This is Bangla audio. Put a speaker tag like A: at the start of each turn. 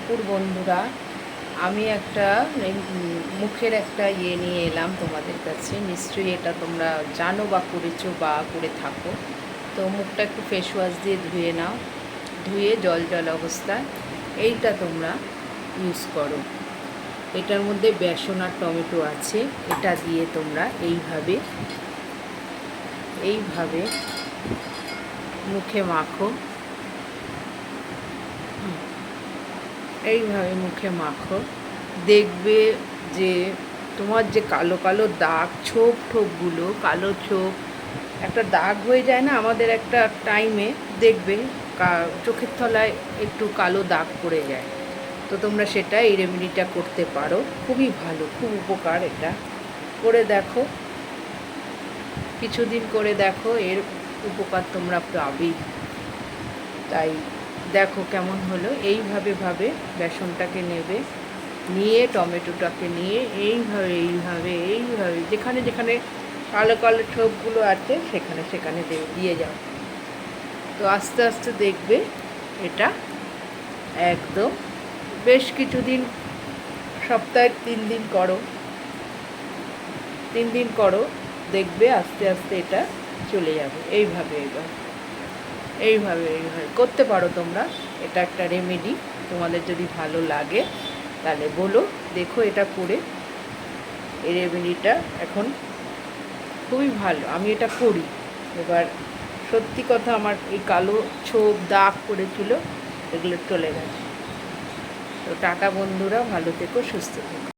A: দুপুর বন্ধুরা, আমি একটা মুখের একটা নিয়ে এলাম তোমাদের কাছে। নিশ্চয়ই এটা তোমরা জানো বা করেছো বা করে থাকো। তো মুখটা একটু ফেস ওয়াশ দিয়ে ধুয়ে নাও, ধুয়ে জল জল অবস্থায় এইটা তোমরা ইউজ করো। এটার মধ্যে বেসন আর টমেটো আছে। এটা দিয়ে তোমরা এইভাবে এইভাবে মুখে মাখো, এইভাবে মুখে মাখো। দেখবে যে তোমার যে কালো কালো দাগ, ছোপ ঠোপগুলো, কালো ছোপ একটা দাগ হয়ে যায় না আমাদের একটা টাইমে, দেখবে চোখের তলায় একটু কালো দাগ পড়ে যায়। তো তোমরা সেটা এই রেমেডিটা করতে পারো, খুবই ভালো, খুব উপকার। এটা করে দেখো, কিছুদিন করে দেখো, এর উপকার তোমরা পাবেই। তাই দেখো কেমন হলো। এইভাবে বেসনটাকে নেবে, নিয়ে টমেটোটাকে নিয়ে এইভাবে এইভাবে এইভাবে যেখানে যেখানে কালো কালো ছোপগুলো আছে সেখানে সেখানে দিয়ে যাও। তো আস্তে আস্তে দেখবে এটা একদম, বেশ কিছুদিন, সপ্তাহে 3 দিন করো, 3 দিন করো, দেখবে আস্তে আস্তে এটা চলে যাবে। এইভাবে এইভাবে করতে পারো তোমরা। এটা একটা রেমেডি, তোমাদের যদি ভালো লাগে তাহলে বলো, দেখো এটা করে। এই রেমেডিটা এখন খুবই ভালো, আমি এটা করি। এবার সত্যি কথা, আমার এই কালো ছোপ দাগ পড়েছিল, এগুলো চলে গেছে। তো টাটা বন্ধুরা, ভালো থেকো, সুস্থ থেকো।